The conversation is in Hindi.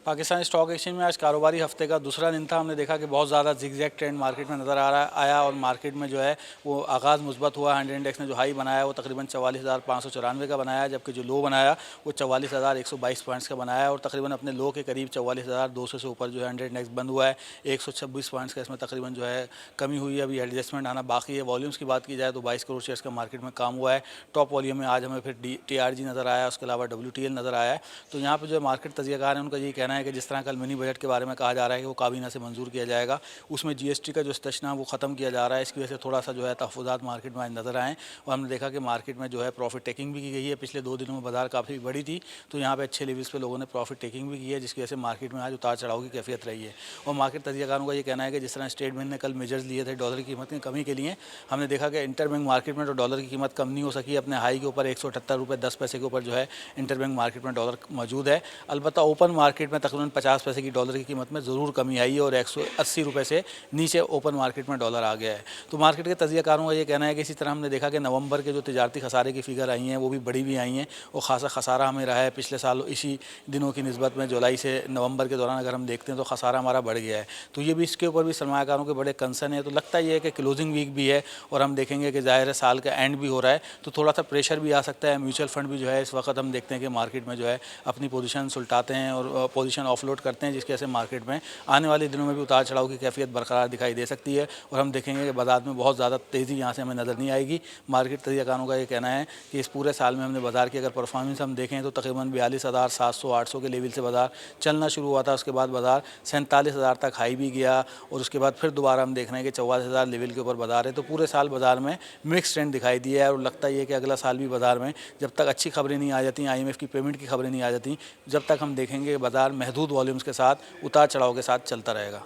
पाकिस्तान स्टॉक एक्सचेंज में आज कारोबारी हफ्ते का दूसरा दिन था। हमने देखा कि बहुत ज़्यादा जिगजैग ट्रेंड मार्केट में नज़र आया और मार्केट में जो है वो आगाज़ मुस्बत हुआ। 100 इंडेक्स ने जो हाई बनाया वो तकरीबन 44,594 का बनाया, जबकि जो लो बनाया वो 44,122 पॉइंट्स का बनाया और तकरीबन अपने लो के करीब 44,200 से ऊपर जो है 100 इंडेक्स बंद हुआ है। 126 पॉइंट्स का इसमें तकरीबन जो है कमी हुई है, अभी एडजस्टमेंट आना बाकी है। वॉल्यूम्स की बात की जाए तो 22 करोड़ शेयर्स का मार्केट में काम हुआ है। टॉप वॉल्यूम में आज हमें फिर TRG नज़र आया, उसके अलावा WTL नज़र आया है। तो यहाँ पर जो मार्केट तजियाकार है उनका ये कहना है कि जिस तरह कल मिनी बजट के बारे में कहा जा रहा है कि वो काबीना से मंजूर किया जाएगा, उसमें GST का जो स्टेशना वो ख़त्म किया जा रहा है। इसकी वजह से थोड़ा सा जो है तहफ़्फ़ुज़ात मार्केट में आज नज़र आए और हमने देखा कि मार्केट में जो है प्रॉफिट टेकिंग भी की गई है। पिछले 2 दिनों में बाजार काफ़ी बड़ी थी, तो यहाँ पे अच्छे लेवल्स पे लोगों ने प्रॉफिट टेकिंग भी की है, जिसकी वजह से मार्केट में आज उतार चढ़ाव की कैफियत रही है। और मार्केट तजियाकारों का ये कहना है कि जिस तरह स्टेट बैंक ने कल मेजर्स लिए थे डॉलर की कीमत में कमी के लिए, हमने देखा कि इंटरबैंक मार्केट में तो डॉलर की कीमत कम नहीं हो सकी। अपने हाई के ऊपर 178 रुपये 10 पैसे के ऊपर जो है इंटरबैंक मार्केट में डॉलर मौजूद है। अलबत्ता ओपन मार्केट में तकरीबन 50 पैसे की डॉलर की कीमत में ज़रूर कमी आई है और 180 रुपये से नीचे ओपन मार्केट में डॉलर आ गया है। तो मार्केट के तजियाकारों का ये कहना है कि इसी तरह हमने देखा कि नवंबर के जो तिजारती खसारे की फिगर आई हैं वो भी बड़ी भी आई हैं और ख़ासा खसारा हमें रहा है पिछले साल इसी दिनों की निस्बत में। जुलाई से नवंबर के दौरान अगर हम देखते हैं तो खसारा हमारा बढ़ गया है। तो ये भी इसके ऊपर भी सरमायाकारों के बड़े कंसर्न है। तो लगता ये है कि क्लोजिंग वीक भी है और हम देखेंगे कि ज़ाहिर है साल का एंड भी हो रहा है, तो थोड़ा सा प्रेशर भी आ सकता है। म्यूचुअल फंड भी जो है इस वक्त हम देखते हैं कि मार्केट में जो है अपनी पोजीशन सुलटाते हैं और पोजीशन ऑफलोड करते हैं, जिसकी वजह से मार्केट में आने वाले दिनों में भी उतार चढ़ाव की कैफियत बरकरार दिखाई दे सकती है। और हम देखेंगे कि बाजार में बहुत ज़्यादा तेज़ी यहाँ से हमें नज़र नहीं आएगी। मार्केट तजियाकारों का ये कहना है कि इस पूरे साल में हमने बाजार की अगर परफॉर्मेंस हम देखें तो तकरीबन 42,700-800 के लेवल से बाजार चलना शुरू हुआ था। उसके बाद बाजार 47,000 तक हाई भी गया और उसके बाद फिर दोबारा हम देख रहे हैं कि 44,000 लेवल के ऊपर बाजार है। तो पूरे साल बाजार में मिक्स ट्रेंड दिखाई दिया है और लगता ये है कि अगला साल भी बाजार में जब तक अच्छी खबरें नहीं आ जाती, IMF की पेमेंट की खबरें नहीं आ जाती, जब तक हम देखेंगे बाजार महदूद वॉल्यूम्स के साथ उतार चढ़ाव के साथ चलता रहेगा।